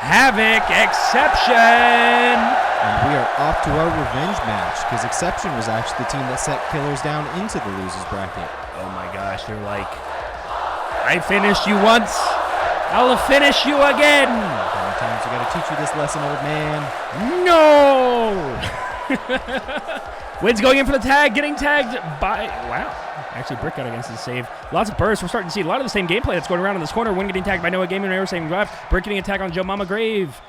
Havoc Exception. And we are off to our revenge match, because Exception was actually the team that set Killers down into the losers bracket. Oh my gosh, they're like, I finished you once, I'll finish you again. How many times I gotta teach you this lesson, old man? No! Wynn's going in for the tag, getting tagged by, wow. Actually, Brick got against his save. Lots of bursts. We're starting to see a lot of the same gameplay that's going around in this corner. Wynn getting tagged by Noah Gaming, Air saving left. Brick getting attack on Joe Mama Grave.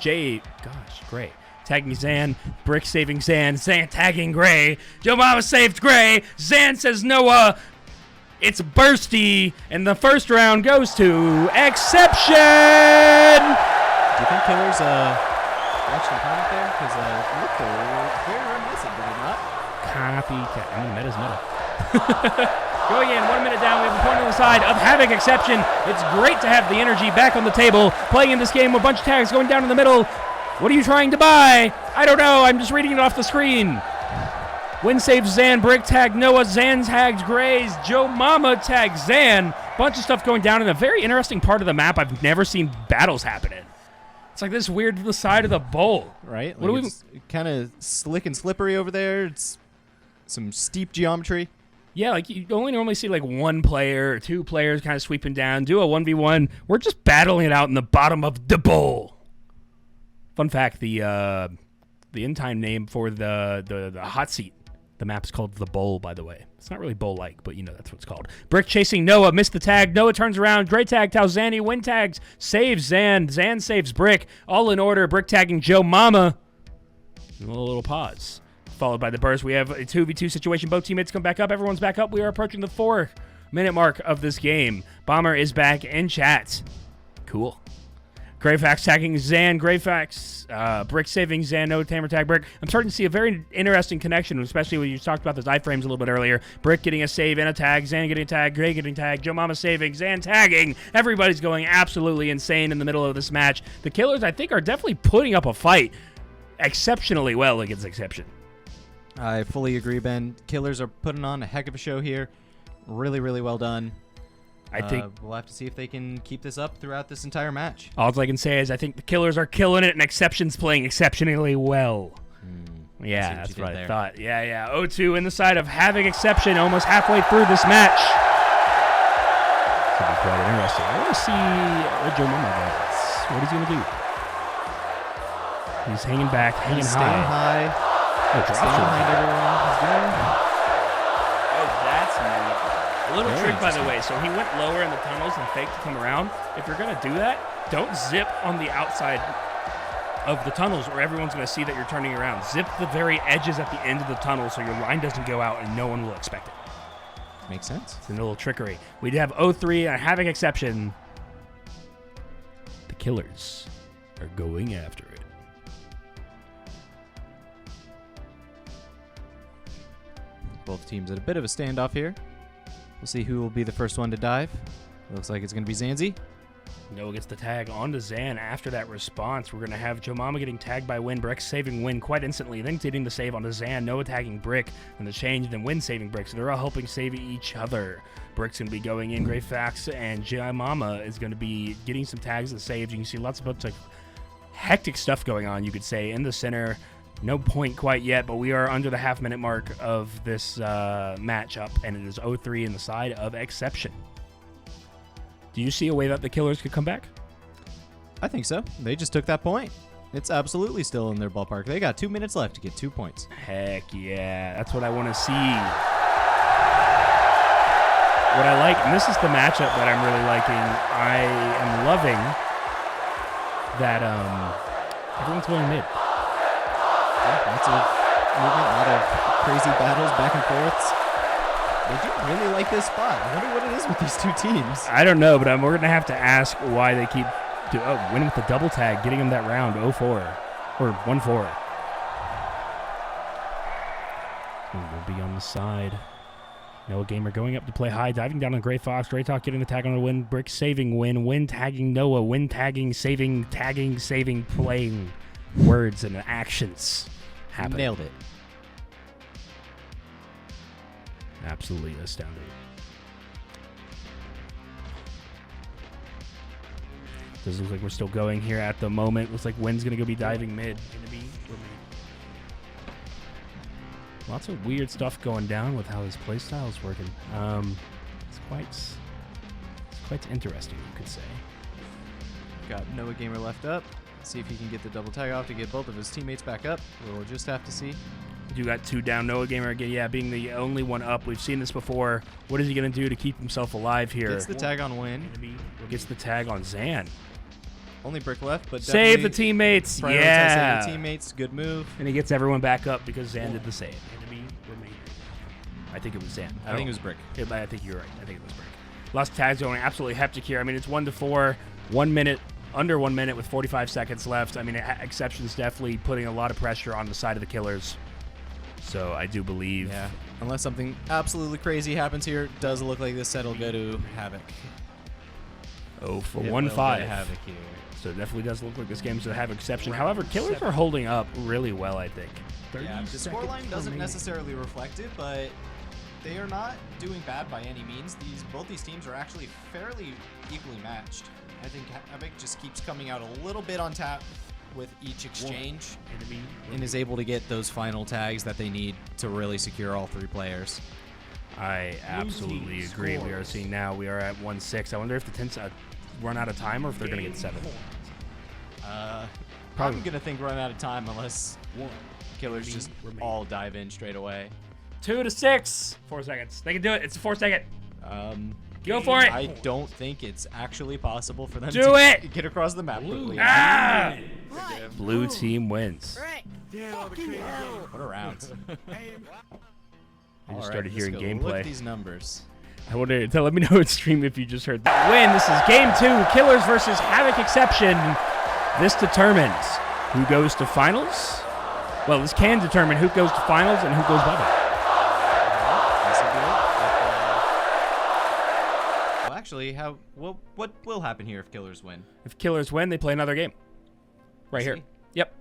Jay, gosh, Gray. Tagging Zan, Brick saving Zan, Zan tagging Gray. Joe Mama saved Gray. Zan says Noah. It's bursty, and the first round goes to Exception. Do you think Killers watched the comment there? Because it looked very reminiscent, did it not? Copycat. I mean, meta's meta. Going in, 1 minute down. We have a point on the side of Havoc Exception. It's great to have the energy back on the table. Playing in this game with a bunch of tags going down in the middle. What are you trying to buy? I don't know. I'm just reading it off the screen. Wynn saves Zan. Brick tagged Noah. Zan tags Grays. Joe Mama tags Zan. Bunch of stuff going down in a very interesting part of the map I've never seen battles happen in. It's like this weird to the side of the bowl. Right? What Like do it's kind of slick and slippery over there. It's some steep geometry. Yeah, like you only normally see like one player or two players kind of sweeping down, do a 1v1. We're just battling it out in the bottom of the bowl. Fun fact, the in-time name for the hot seat, the map's called the bowl, by the way. It's not really bowl-like, but you know that's what it's called. Brick chasing Noah, missed the tag. Noah turns around, great tag, Talzani, Wynn tags, saves Zan. Zan saves Brick. All in order, Brick tagging Joe Mama. And a little pause. Followed by the burst. We have a 2v2 situation. Both teammates come back up. Everyone's back up. We are approaching the 4-minute mark of this game. Bomber is back in chat. Cool. Greyfax tagging Zan. Greyfax, Brick saving Zan. No tamer tag Brick. I'm starting to see a very interesting connection, especially when you talked about those iframes a little bit earlier. Brick getting a save and a tag. Zan getting a tag. Gray getting tagged. Joe Mama saving. Zan tagging. Everybody's going absolutely insane in the middle of this match. The Killers, I think, are definitely putting up a fight exceptionally well against Exception. I fully agree, Ben. Killers are putting on a heck of a show here. Really, really well done. I think we'll have to see if they can keep this up throughout this entire match. all I can say is I think the Killers are killing it and Exception's playing exceptionally well. Yeah, that's what I thought. Yeah. 0-2 in the side of Havoc Exception almost halfway through this match. It's going to be quite interesting. I want to see what Joe Mama does. What is he going to do? He's hanging back, hanging high. Oh, drop Staying behind everyone. He's doing Oh, that's neat. A little Very trick, by the way. So he went lower in the tunnels and faked to come around. If you're going to do that, don't zip on the outside of the tunnels or everyone's going to see that you're turning around. Zip the very edges at the end of the tunnel so your line doesn't go out and no one will expect it. Makes sense. It's a little trickery. We have 0-3 and Havoc Exception. The Killers are going after it. Both teams at a bit of a standoff here. We'll see who will be the first one to dive. It looks like it's going to be Zanzi. Noah gets the tag onto Zan. After that response, we're going to have Joe Mama getting tagged by Wynn. Brick saving Wynn quite instantly. Then getting the save onto Zan. Noah tagging Brick. And the change, then Wynn saving Brick. So they're all helping save each other. Brick's going to be going in. Greyfax and Joe Mama is going to be getting some tags and saves. You can see lots of like hectic stuff going on, you could say, in the center. No point quite yet, but we are under the half-minute mark of this matchup, and it is 0-3 in the side of Exception. Do you see a way that the Killers could come back? I think so. They just took that point. It's absolutely still in their ballpark. They got 2 minutes left to get 2 points. Heck yeah, that's what I want to see. What I like, and this is the matchup that I'm really liking, I am loving that everyone's going mid. Lots of movement, a lot of crazy battles back and forths. They do really like this spot. I wonder what it is with these two teams. I don't know, but we're going to have to ask why they keep winning with the double tag, getting them that round 0-4 or 1-4. We'll be on the side. Noah Gamer going up to play high, diving down on Gray Fox. Gray Talk getting the tag on the Win. Brick saving Win. Win tagging Noah. Win tagging, saving, playing. Words and actions happen. Nailed it. Absolutely astounding. Does look like we're still going here at the moment. Looks like Wynn's going to go be diving mid. Gonna be lots of weird stuff going down with how his playstyle is working. It's quite interesting, you could say. Got Noah Gamer left up. See if he can get the double tag off to get both of his teammates back up. We'll just have to see. You got 2 down. Noah Gamer again, yeah, being the only one up. We've seen this before. What is he going to do to keep himself alive here? Gets the tag on Wynn. Gets the tag on Zan. Only Brick left, but save the teammates. Yeah. Save the teammates. Good move. And he gets everyone back up because Zan did the save. I think it was Zan. I think it was Brick. I think you're right. I think it was Brick. Lots of tags going absolutely hectic here. I mean, it's 1-4, 1 minute, under 1 minute with 45 seconds left. I mean, Exception's definitely putting a lot of pressure on the side of the Killers. So I do believe. Yeah. Unless something absolutely crazy happens here, does look like this set will go to Havoc. Oh, for It 1-5. will go to Havoc here. So it definitely does look like this game's going to have Exception. However, Killers are holding up really well, I think. Yeah, the scoreline doesn't necessarily reflect it, but they are not doing bad by any means. Both these teams are actually fairly equally matched. I think Havoc just keeps coming out a little bit on tap with each exchange and is able to get those final tags that they need to really secure all 3 players. I absolutely agree. We are seeing now we are at 1-6. I wonder if the Tints run out of time or if they're going to get 7. I'm going to think run out of time unless Killers just all dive in straight away. 2-6. 4 seconds. They can do it. It's a 4 second. Go for it. I don't think it's actually possible for them to get across the map quickly. Blue team wins. What a round. I just started hearing Look gameplay. at these numbers. I wonder. Let me know in stream if you just heard that win. This is game 2. Killers versus Havoc Exception. This determines who goes to finals. Well, this can determine who goes to finals and who goes bubble. Actually, what will happen here if Killers win? If Killers win, they play another game. Right here. See? Yep.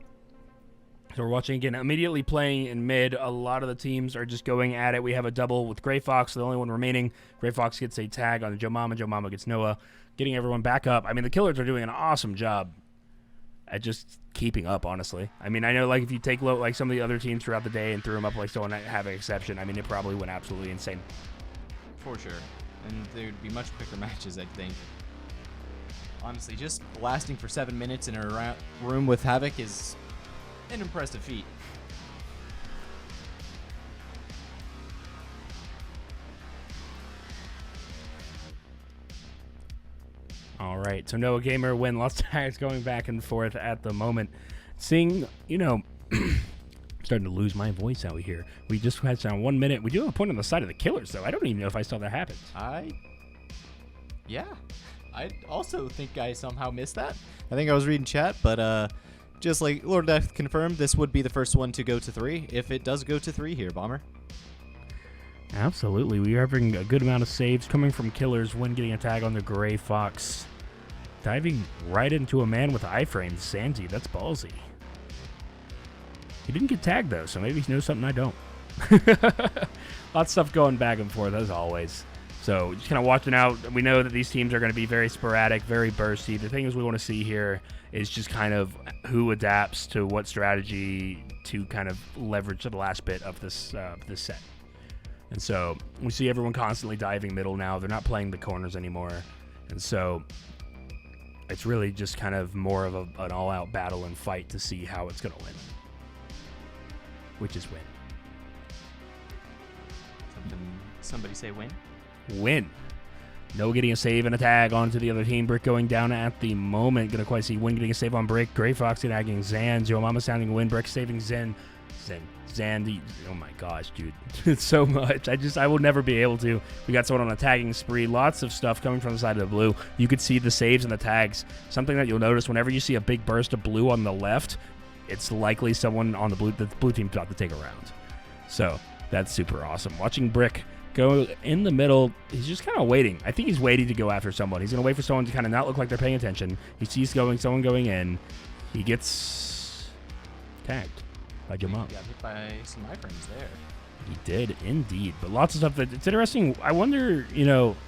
So we're watching again. Immediately playing in mid. A lot of the teams are just going at it. We have a double with Gray Fox, the only one remaining. Gray Fox gets a tag on Joe Mama. Joe Mama gets Noah, getting everyone back up. I mean, the Killers are doing an awesome job at just keeping up, honestly. I mean, I know, like, if you take like some of the other teams throughout the day and threw them up like someone that have an exception, I mean, it probably went absolutely insane. For sure. And there would be much quicker matches, I think. Honestly, just lasting for 7 minutes in a room with Havoc is an impressive feat. All right, so Noah Gamer win. Lots of tags going back and forth at the moment. Seeing, you know, starting to lose my voice out here. We just had down 1 minute. We do have a point on the side of the Killers, though. I don't even know if I saw that happen. Yeah. I also think I somehow missed that. I think I was reading chat, but just like Lord Death confirmed, this would be the first one to go to 3, if it does go to 3 here, Bomber. Absolutely. We are having a good amount of saves coming from Killers when getting a tag on the Gray Fox. Diving right into a man with iframes. Sandy, that's ballsy. He didn't get tagged, though, so maybe he knows something I don't. Lots of stuff going back and forth, as always. So just kind of watching out. We know that these teams are going to be very sporadic, very bursty. The thing is we want to see here is just kind of who adapts to what strategy to kind of leverage the last bit of this set. And so we see everyone constantly diving middle now. They're not playing the corners anymore. And so it's really just kind of more of an all-out battle and fight to see how it's going to win. Which is win. Somebody say win? Win. No getting a save and a tag onto the other team. Brick going down at the moment. Gonna quite see Win getting a save on Brick. Gray Fox tagging Zan. Joe Mama sounding Win. Brick saving Zan. Oh my gosh, dude. It's so much. I will never be able to. We got someone on a tagging spree. Lots of stuff coming from the side of the blue. You could see the saves and the tags. Something that you'll notice whenever you see a big burst of blue on the left, it's likely someone on the blue team's about to take a round. So that's super awesome. Watching Brick go in the middle, he's just kind of waiting. I think he's waiting to go after someone. He's going to wait for someone to kind of not look like they're paying attention. He sees someone going in. He gets tagged by Jamal. He got hit by some iframes there. He did indeed. But lots of stuff. It's interesting. I wonder,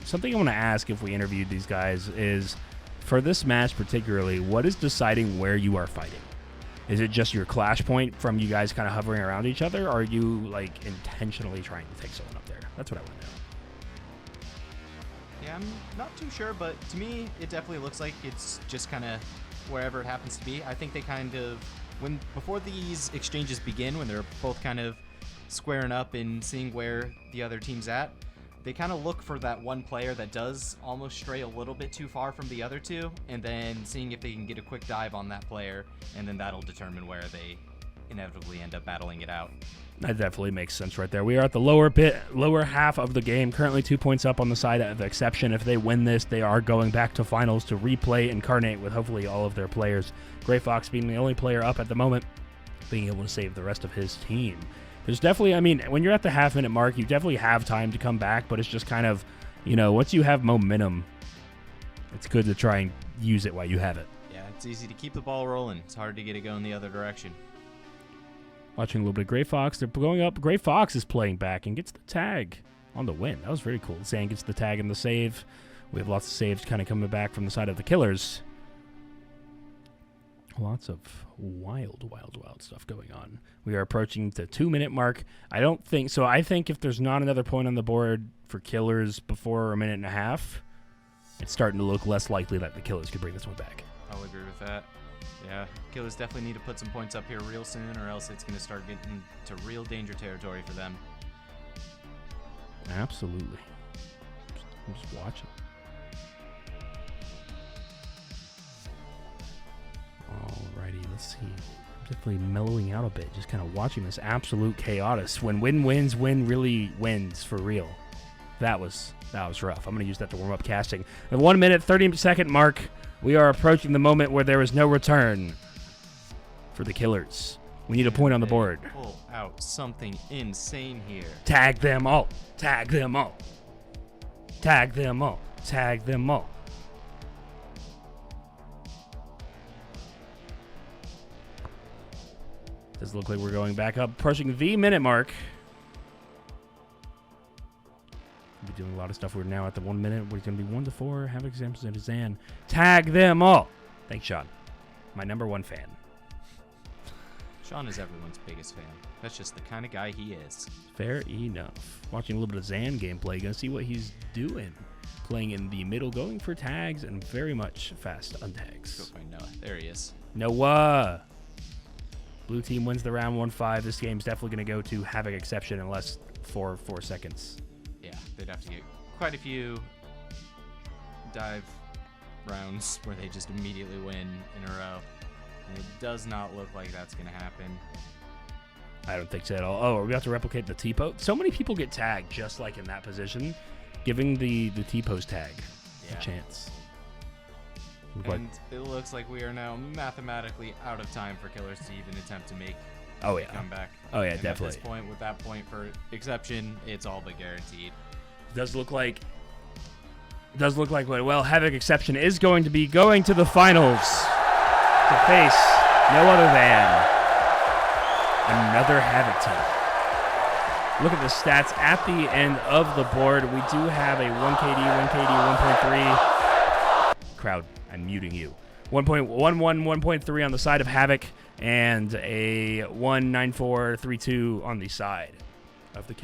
something I want to ask if we interviewed these guys is for this match particularly, what is deciding where you are fighting? Is it just your clash point from you guys kind of hovering around each other, or are you like intentionally trying to take someone up there? That's what I want to know. Yeah, I'm not too sure, but to me, it definitely looks like it's just kind of wherever it happens to be. I think they kind of, before these exchanges begin, when they're both kind of squaring up and seeing where the other team's at, they kind of look for that one player that does almost stray a little bit too far from the other two, and then seeing if they can get a quick dive on that player, and then that'll determine where they inevitably end up battling it out. That definitely makes sense right there. We are at the lower half of the game, currently 2 points up on the side of Exception. If they win this, they are going back to finals to replay Incarnate with hopefully all of their players. Gray Fox being the only player up at the moment, being able to save the rest of his team. There's definitely, I mean, when you're at the half-minute mark, you definitely have time to come back, but it's just kind of, you know, once you have momentum, it's good to try and use it while you have it. Yeah, it's easy to keep the ball rolling. It's hard to get it going the other direction. Watching a little bit of Gray Fox. They're going up. Gray Fox is playing back and gets the tag on the win. That was very cool. Zan gets the tag and the save. We have lots of saves kind of coming back from the side of the Killers. Lots of wild stuff going on. We are approaching the 2-minute mark. I think if there's not another point on the board for Killers before a minute and a half, it's starting to look less likely that the Killers could bring this one back. I'll agree with that. Yeah, Killers definitely need to put some points up here real soon, or else it's going to start getting to real danger territory for them. Absolutely. I'm just watching. Alrighty, let's see. I'm definitely mellowing out a bit, just kind of watching this absolute chaos. When win really wins for real. That was rough. I'm going to use that to warm up casting. The 1 minute, 30-second mark, we are approaching the moment where there is no return for the Killers. We need a point on the board. Pull out something insane here. Tag them all. Tag them all. Tag them all. Tag them all. Does look like we're going back up, approaching the minute mark. We'll be doing a lot of stuff. We're now at the 1 minute. We're going to be 1-4. Have examples of Zan. Tag them all. Thanks, Sean. My #1 fan. Sean is everyone's biggest fan. That's just the kind of guy he is. Fair enough. Watching a little bit of Zan gameplay. Going to see what he's doing. Playing in the middle, going for tags, and very much fast untags. Go find Noah. There he is. Noah. Blue team wins the round 1-5. This game's definitely going to go to Havoc Exception in less 4 seconds. Yeah, they'd have to get quite a few dive rounds where they just immediately win in a row. And it does not look like that's going to happen. I don't think so at all. Oh, are we about to replicate the T-pose? So many people get tagged just like in that position, giving the T-pose tag a chance. And it looks like we are now mathematically out of time for Killers to even attempt to make a comeback. Oh, yeah, and definitely. At this point, with that point for Exception, it's all but guaranteed. Does look like Havoc Exception is going to be going to the finals to face no other than another Havoc team. Look at the stats at the end of the board. We do have a 1KD, 1.3. Crowd, I'm muting you. 1.11, 1.3 on the side of Havoc, and a 1.9432 on the side of the Killers.